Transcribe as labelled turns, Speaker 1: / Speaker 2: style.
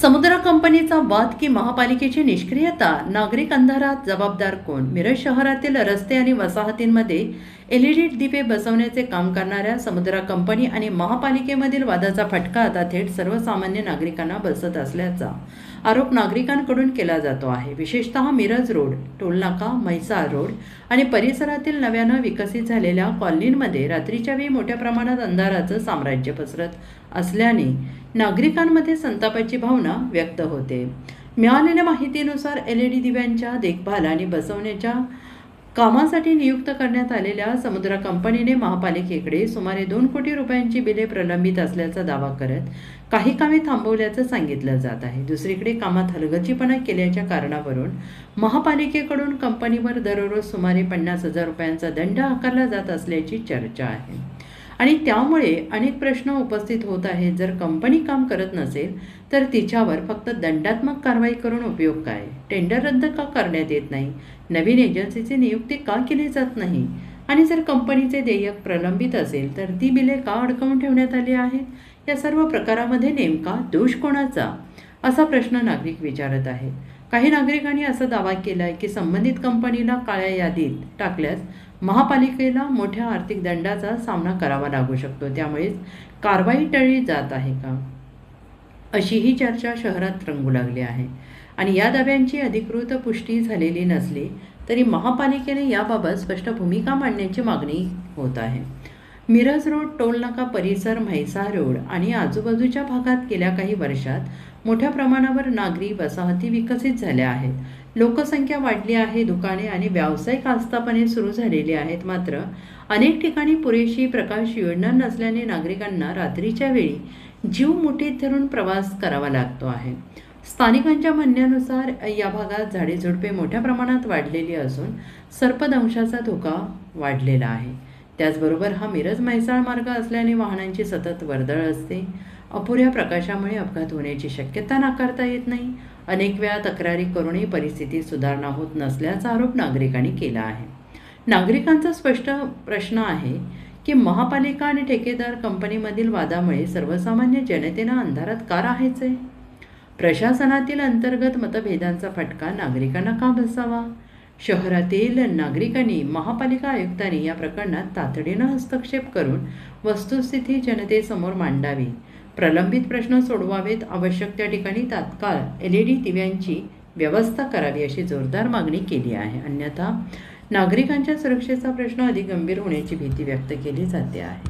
Speaker 1: समुद्र कंपनीचा वाद की महापालिकेची निष्क्रियता? नागरिक अंधारात जबाबदार कोण? मिरज शहरातील रस्ते आणि वसाहतींमध्ये एलईडी दिवे बसवण्याचे काम करणाऱ्या समुद्र कंपनी आणि महापालिकेमधील वादाचा फटका आता थेट सर्वसामान्य नागरिकांना बसत असल्याचा आरोप नागरिकांकडून केला जातो आहे। विशेषतः मिरज रोड, टोलनाका, म्हैसाळ रोड आणि परिसरातील नव्यानं विकसित झालेल्या कॉलनींमध्ये रात्रीच्या वेळी मोठ्या प्रमाणात अंधाराचं साम्राज्य पसरत असल्याने नागरिकांमध्ये संतापाची भावना व्यक्त होते। मिळालेल्या माहितीनुसार एलईडी दिव्यांच्या देखभाल आणि बसवण्याच्या कामासाठी नियुक्त करण्यात आलेल्या समुद्र कंपनीने महापालिकेकडे सुमारे 2 कोटी रुपयांची बिले प्रलंबित असल्याचा दावा करत काही कामे थांबवल्याचं सांगितलं जात आहे। दुसरीकडे कामात हलगर्जीपणा केल्याच्या कारणावरून महापालिकेकडून कंपनीवर दररोज सुमारे 50,000 रुपयांचा दंड आकारला जात असल्याची चर्चा आहे आणि त्यामुळे अनेक प्रश्न उपस्थित होत आहेत। जर कंपनी काम करत नसेल तर तिच्यावर फक्त दंडात्मक कारवाई करून उपयोग काय? टेंडर रद्द का करण्यात येत नाही? नवीन एजन्सीची नियुक्ती का केली जात नाही? आणि जर कंपनीचे देयक प्रलंबित असेल तर ती बिले का अडकवून ठेवण्यात आली आहेत? या सर्व प्रकारामध्ये नेमका दोष कोणाचा, असा प्रश्न नागरिक विचारत आहेत। काही नागरिकांनी असा दावा केला आहे की संबंधित कंपनीला काळ्या यादीत टाकल्यास महापालिकेला मोठ्या आर्थिक दंडाचा सामना करावा लागू शकतो, त्यामुळेच कारवाई टळली जात आहे का, अशीही चर्चा शहरात रंगू लागली आहे। आणि या दाव्यांची अधिकृत पुष्टी झालेली नसली तरी महापालिकेने याबाबत स्पष्ट भूमिका मांडण्याची मागणी होत आहे। मिरज रोड, टोलनाका परिसर, म्हैसाळ रोड आणि आजूबाजूच्या भागात गेल्या काही वर्षात मोठ्या प्रमाणावर नागरी वसाहती विकसित झाल्या आहेत। लोकसंख्या वाढली आहे, दुकाने आणि व्यावसायिक आस्थापने सुरू झालेली आहेत। मात्र अनेक ठिकाणी पुरेशी प्रकाश योजना नसल्याने नागरिकांना रात्रीच्या वेळी जीव मुठीत धरून प्रवास करावा लागतो आहे। स्थानिकांच्या म्हणण्यानुसार या भागात झाडेझुडपे मोठ्या प्रमाणात वाढलेली असून सर्पदंशाचा धोका वाढलेला आहे। त्याचबरोबर हा मिरज म्हैसाळ मार्ग असल्याने वाहनांची सतत वर्दळ असते। अपुऱ्या प्रकाशामुळे अपघात होण्याची शक्यता नाकारता येत नाही। अनेक वेळा तक्रारी करूनही परिस्थितीत सुधारणा होत नसल्याचा आरोप नागरिकांनी केला आहे। नागरिकांचा स्पष्ट प्रश्न आहे की महापालिका आणि ठेकेदार कंपनीमधील वादामुळे सर्वसामान्य जनतेनं अंधारात का राहायचंय? प्रशासनातील अंतर्गत मतभेदांचा फटका नागरिकांना का बसावा? शहरातील नागरिकांनी महापालिका आयुक्तांनी या प्रकरणात तातडीनं हस्तक्षेप करून वस्तुस्थिती जनतेसमोर मांडावी, प्रलंबित प्रश्न सोडवावेत, आवश्यक त्या ठिकाणी तात्काळ एलईडी दिव्यांची व्यवस्था करावी अशी जोरदार मागणी केली आहे। अन्यथा नागरिकांच्या सुरक्षेचा प्रश्न अधिक गंभीर होण्याची भीती व्यक्त केली जाते आहे।